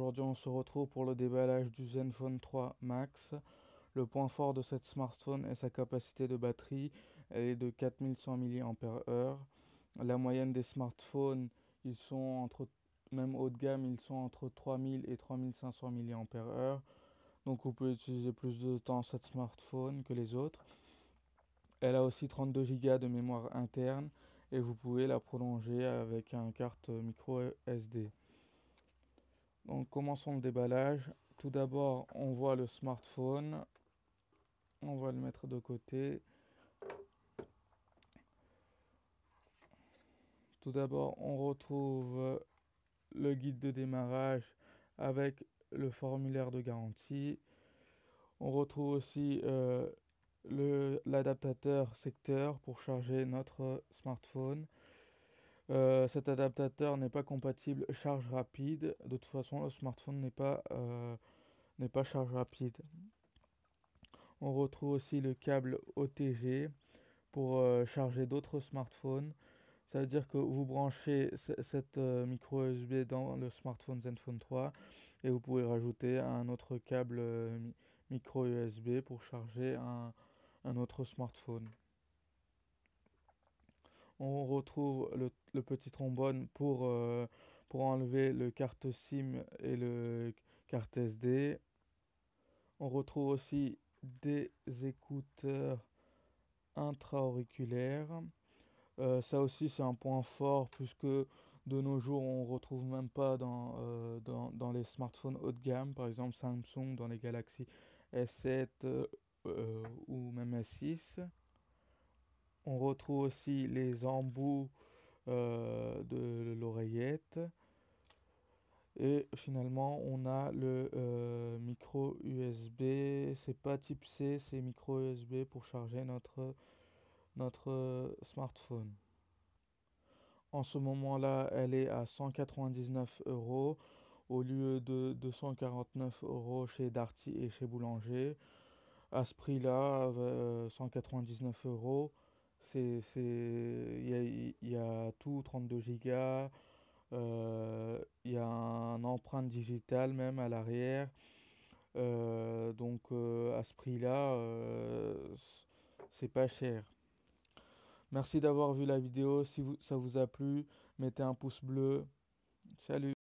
Aujourd'hui, on se retrouve pour le déballage du Zenfone 3 Max. Le point fort de cette smartphone est sa capacité de batterie. Elle est de 4100 mAh. La moyenne des smartphones, ils sont entre, même haut de gamme, ils sont entre 3000 et 3500 mAh. Donc vous pouvez utiliser plus de temps cette smartphone que les autres. Elle a aussi 32 Go de mémoire interne et vous pouvez la prolonger avec une carte micro SD. Donc commençons le déballage. Tout d'abord, on voit le smartphone. On va le mettre de côté. Tout d'abord, on retrouve le guide de démarrage avec le formulaire de garantie. On retrouve aussi l'adaptateur secteur pour charger notre smartphone. Cet adaptateur n'est pas compatible charge rapide. De toute façon, le smartphone n'est pas charge rapide. On retrouve aussi le câble OTG pour charger d'autres smartphones. Ça veut dire que vous branchez cette micro USB dans le smartphone Zenfone 3 et vous pouvez rajouter un autre câble micro USB pour charger un autre smartphone. On retrouve le petit trombone pour enlever le carte SIM et le carte SD. On retrouve aussi des écouteurs intra-auriculaires. Ça aussi c'est un point fort puisque de nos jours on ne retrouve même pas dans les smartphones haut de gamme, par exemple Samsung dans les Galaxy S7 ou même S6. On retrouve aussi les embouts de l'oreillette. Et finalement, on a le micro USB. C'est pas type C, c'est micro USB pour charger notre smartphone. En ce moment-là, elle est à 199 euros au lieu de 249 euros chez Darty et chez Boulanger. À ce prix-là, 199 euros, il y a tout, 32 gigas. Il y a une empreinte digitale même à l'arrière. À ce prix-là, c'est pas cher. Merci d'avoir vu la vidéo. Si ça vous a plu, mettez un pouce bleu. Salut!